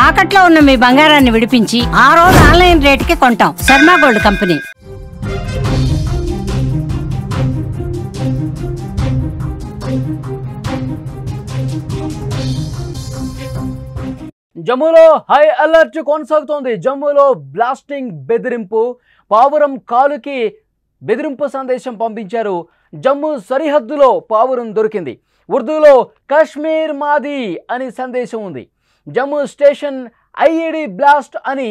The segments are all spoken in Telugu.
తాకట్లో ఉన్న మీ బంగారాన్ని విడిపించి ఆ రోజు ఆన్లైన్ రేటుకి కొంటాం. Sharma gold company. జమ్మూలో హై అలర్ట్ కొనసాగుతోంది. జమ్మూలో బ్లాస్టింగ్ బెదిరింపు, పావురం కాలుకి బెదిరింపు సందేశం పంపించారు. జమ్మూ సరిహద్దులో పావురం దొరికింది. ఉర్దూలో కాశ్మీర్ మాది అని సందేశం ఉంది. జమ్మూ స్టేషన్ ఐఈడి బ్లాస్ట్ అని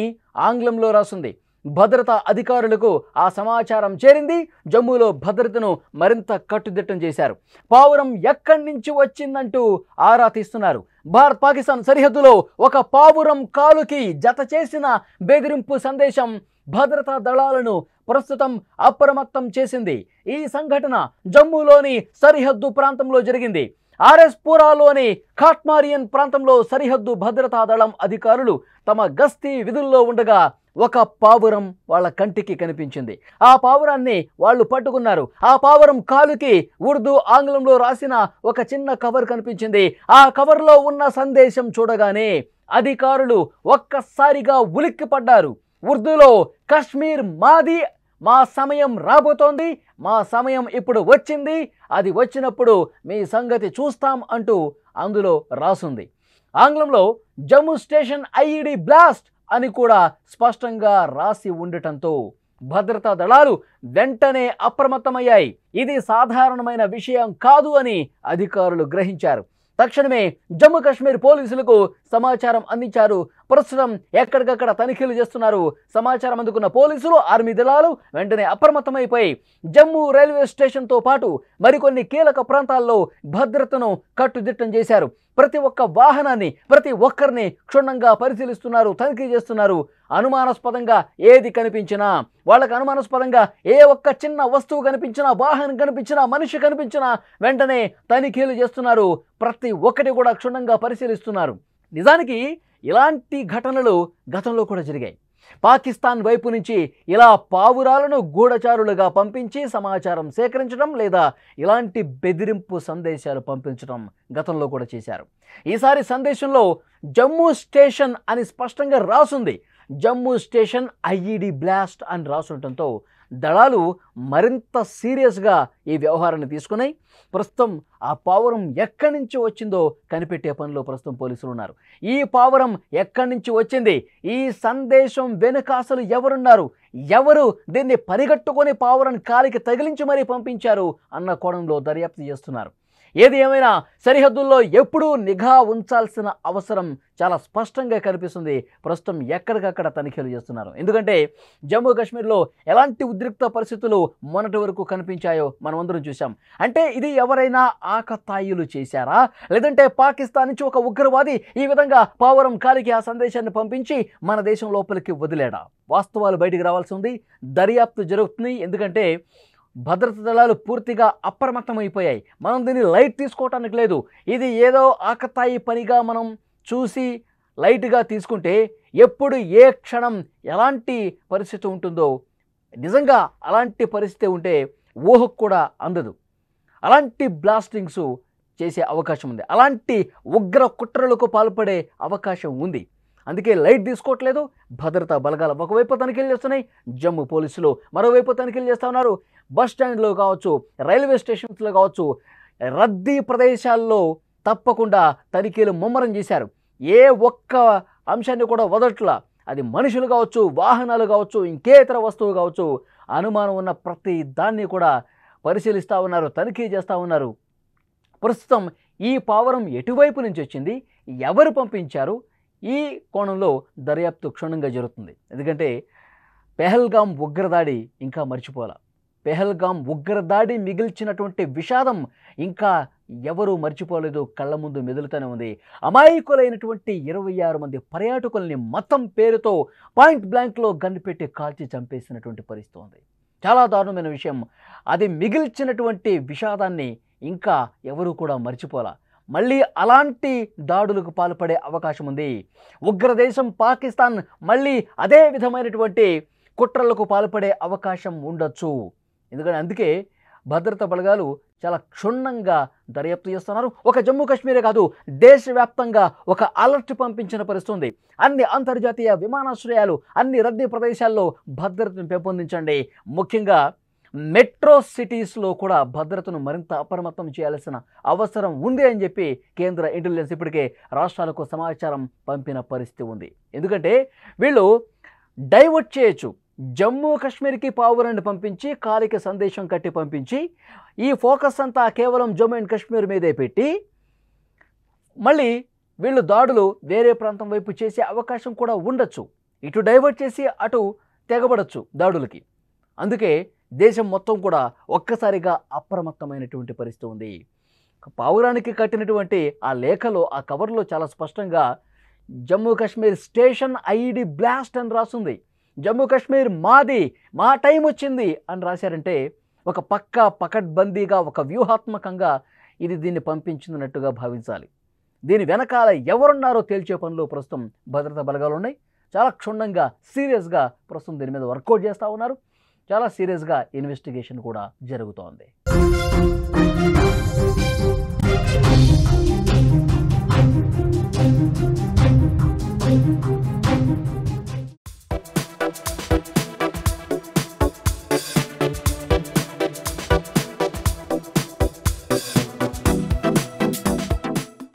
ఆంగ్లంలో రాసింది. భద్రతా అధికారులకు ఆ సమాచారం చేరింది. జమ్మూలో భద్రతను మరింత కట్టుదిట్టం చేశారు. పావురం ఎక్కడి నుంచి వచ్చిందంటూ ఆరా తీస్తున్నారు. భారత్ పాకిస్తాన్ సరిహద్దులో ఒక పావురం కాలుకి జత చేసిన బెదిరింపు సందేశం భద్రతా దళాలను ప్రస్తుతం అప్రమత్తం చేసింది. ఈ సంఘటన జమ్మూలోని సరిహద్దు ప్రాంతంలో జరిగింది. ఆర్ఎస్పురాలోని ఖాట్మారియన్ ప్రాంతంలో సరిహద్దు భద్రతా దళం అధికారులు తమ గస్తీ విధుల్లో ఉండగా ఒక పావురం వాళ్ళ కంటికి కనిపించింది. ఆ పావురాన్ని వాళ్ళు పట్టుకున్నారు. ఆ పావురం కాలుకి ఉర్దూ ఆంగ్లంలో రాసిన ఒక చిన్న కవర్ కనిపించింది. ఆ కవర్లో ఉన్న సందేశం చూడగానే అధికారులు ఒక్కసారిగా ఉలిక్కిపడ్డారు. ఉర్దూలో కాశ్మీర్ మాది, మా సమయం రాబోతోంది, మా సమయం ఇప్పుడు వచ్చింది, అది వచ్చినప్పుడు మీ సంగతి చూస్తాం అంటూ అందులో రాసుంది. ఆంగ్లంలో జమ్మూ స్టేషన్ ఐఈడి బ్లాస్ట్ అని కూడా స్పష్టంగా రాసి ఉండటంతో భద్రతా దళాలు వెంటనే అప్రమత్తమయ్యాయి. ఇది సాధారణమైన విషయం కాదు అని అధికారులు గ్రహించారు. తక్షణమే జమ్మూ కాశ్మీర్ పోలీసులకు సమాచారం అందించారు. ప్రస్తుతం ఎక్కడికక్కడ తనిఖీలు చేస్తున్నారు. సమాచారం అందుకున్న పోలీసులు, ఆర్మీ దళాలు వెంటనే అప్రమత్తమైపోయి జమ్మూ రైల్వే స్టేషన్తో పాటు మరికొన్ని కీలక ప్రాంతాల్లో భద్రతను కట్టుదిట్టం చేశారు. ప్రతి ఒక్క వాహనాన్ని, ప్రతి ఒక్కరిని క్షుణ్ణంగా పరిశీలిస్తున్నారు, తనిఖీ చేస్తున్నారు. అనుమానాస్పదంగా ఏది కనిపించినా, వాళ్ళకు అనుమానాస్పదంగా ఏ ఒక్క చిన్న వస్తువు కనిపించినా, వాహనం కనిపించినా, మనిషి కనిపించినా వెంటనే తనిఖీలు చేస్తున్నారు. ప్రతి ఒక్కటి కూడా క్షుణ్ణంగా పరిశీలిస్తున్నారు. నిజానికి ఇలాంటి ఘటనలు గతంలో కూడా జరిగాయి. పాకిస్తాన్ వైపు నుంచి ఇలా పావురాలను గూఢచారులుగా పంపించి సమాచారం సేకరించడం లేదా ఇలాంటి బెదిరింపు సందేశాలు పంపించడం గతంలో కూడా చేశారు. ఈసారి సందేశంలో జమ్మూ స్టేషన్ అని స్పష్టంగా రాసుంది. జమ్మూ స్టేషన్ ఐఈడి బ్లాస్ట్ అని రాసుండటంతో దళాలు మరింత సీరియస్గా ఈ వ్యవహారాన్ని తీసుకున్నాయి. ప్రస్తుతం ఆ పావురం ఎక్కడి నుంచి వచ్చిందో కనిపెట్టే పనిలో ప్రస్తుతం పోలీసులు ఉన్నారు. ఈ పావురం ఎక్కడి నుంచి వచ్చింది, ఈ సందేశం వెనుక అసలు ఎవరున్నారు, ఎవరు దీన్ని పరిగట్టుకొని పావురం కాలికి తగిలించి మరీ పంపించారు అన్న కోణంలో దర్యాప్తు చేస్తున్నారు. ఏది ఏమైనా సరిహద్దుల్లో ఎప్పుడూ నిఘా ఉంచాల్సిన అవసరం చాలా స్పష్టంగా కనిపిస్తుంది. ప్రస్తుతం ఎక్కడికక్కడ తనిఖీలు చేస్తున్నారు. ఎందుకంటే జమ్మూ కాశ్మీర్లో ఎలాంటి ఉద్రిక్త పరిస్థితులు మొన్నటి వరకు కనిపించాయో మనం అందరం చూసాం. అంటే ఇది ఎవరైనా ఆకతాయిలు చేశారా, లేదంటే పాకిస్తాన్ నుంచి ఒక ఉగ్రవాది ఈ విధంగా పావురం కాలికి ఆ సందేశాన్ని పంపించి మన దేశం లోపలికి వదిలేడా? వాస్తవాలు బయటికి రావాల్సి ఉంది. దర్యాప్తు జరుగుతుంది. ఎందుకంటే భద్రతా దళాలు పూర్తిగా అప్రమత్తమైపోయాయి. మనం దీన్ని లైట్ తీసుకోవటానికి లేదు. ఇది ఏదో ఆకతాయి పనిగా మనం చూసి లైట్గా తీసుకుంటే ఎప్పుడు ఏ క్షణం ఎలాంటి పరిస్థితి ఉంటుందో, నిజంగా అలాంటి పరిస్థితి ఉంటే ఊహకు కూడా అందదు. అలాంటి బ్లాస్టింగ్స్ చేసే అవకాశం ఉంది. అలాంటి ఉగ్ర కుట్రలకు పాల్పడే అవకాశం ఉంది. అందుకే లైట్ తీసుకోవట్లేదు. భద్రతా బలగాలు ఒకవైపు తనిఖీలు చేస్తున్నాయి, జమ్మూ పోలీసులు మరోవైపు తనిఖీలు చేస్తూ ఉన్నారు. బస్ స్టాండ్లో కావచ్చు, రైల్వే స్టేషన్స్లో కావచ్చు, రద్దీ ప్రదేశాల్లో తప్పకుండా తనిఖీలు ముమ్మరం చేశారు. ఏ ఒక్క అంశాన్ని కూడా వదలట్లా. అది మనుషులు కావచ్చు, వాహనాలు కావచ్చు, ఇంకే ఇతర వస్తువు కావచ్చు, అనుమానం ఉన్న ప్రతి దాన్ని కూడా పరిశీలిస్తూ ఉన్నారు, తనిఖీ చేస్తూ ఉన్నారు. ప్రస్తుతం ఈ పావురం ఎటువైపు నుంచి వచ్చింది, ఎవరు పంపించారు, ఈ కోణంలో దర్యాప్తు క్షుణ్ణంగా జరుగుతుంది. ఎందుకంటే పెహల్గాం ఉగ్రదాడి ఇంకా మర్చిపోలా. పెహల్గాం ఉగ్రదాడి మిగిల్చినటువంటి విషాదం ఇంకా ఎవరూ మర్చిపోలేదు, కళ్ళ ముందు మెదులుతూనే ఉంది. అమాయకులైనటువంటి 26 మంది పర్యాటకుల్ని మతం పేరుతో పాయింట్ బ్లాంక్లో గన్ను పెట్టి కాల్చి చంపేసినటువంటి పరిస్థితి ఉంది. చాలా దారుణమైన విషయం. అది మిగిల్చినటువంటి విషాదాన్ని ఇంకా ఎవరూ కూడా మర్చిపోలా. మళ్ళీ అలాంటి దాడులకు పాల్పడే అవకాశం ఉంది. ఉగ్రదేశం పాకిస్తాన్ మళ్ళీ అదే విధమైనటువంటి కుట్రలకు పాల్పడే అవకాశం ఉండొచ్చు. ఎందుకంటే అందుకే భద్రతా బలగాలు చాలా క్షుణ్ణంగా దర్యాప్తు చేస్తున్నారు. ఒక జమ్మూ కాశ్మీరే కాదు, దేశవ్యాప్తంగా ఒక అలర్ట్ పంపించిన పరిస్థితుంది. అన్ని అంతర్జాతీయ విమానాశ్రయాలు, అన్ని రద్దీ ప్రదేశాల్లో భద్రతను పెంపొందించండి. ముఖ్యంగా మెట్రో సిటీస్లో కూడా భద్రతను మరింత అప్రమత్తం చేయాల్సిన అవసరం ఉంది అని చెప్పి కేంద్ర ఇంటెలిజెన్స్ ఇప్పటికే రాష్ట్రాలకు సమాచారం పంపిన పరిస్థితి ఉంది. ఎందుకంటే వీళ్ళు డైవర్ట్ చేయొచ్చు. జమ్మూ కాశ్మీర్కి పావురాన్ని పంపించి కాలికి సందేశం కట్టి పంపించి ఈ ఫోకస్ అంతా కేవలం జమ్మూ అండ్ కాశ్మీర్ మీదే పెట్టి మళ్ళీ వీళ్ళు దాడులు వేరే ప్రాంతం వైపు చేసే అవకాశం కూడా ఉండొచ్చు. ఇటు డైవర్ట్ చేసి అటు తెగబడచ్చు దాడులకి. అందుకే దేశం మొత్తం కూడా ఒక్కసారిగా అప్రమత్తమైనటువంటి పరిస్థితి ఉంది. పావురానికి కట్టినటువంటి ఆ లేఖలో, ఆ కవర్లో చాలా స్పష్టంగా Jammu Kashmir station ID blast అని రాస్తుంది. జమ్మూ కాశ్మీర్ మాది, మా టైం వచ్చింది అని రాశారంటే ఒక పకడ్బందీగా, ఒక వ్యూహాత్మకంగా దీన్ని పంపించినట్టుగా భావించాలి. దీని వెనకాల ఎవరున్నారో తేల్చే పనిలో ప్రస్తుతం భద్రతా బలగాలు ఉన్నాయి. చాలా క్షుణ్ణంగా, సీరియస్గా ప్రస్తుతం దీని మీద వర్కౌట్ చేస్తూ ఉన్నారు. చాలా సీరియస్గా ఇన్వెస్టిగేషన్ కూడా జరుగుతోంది.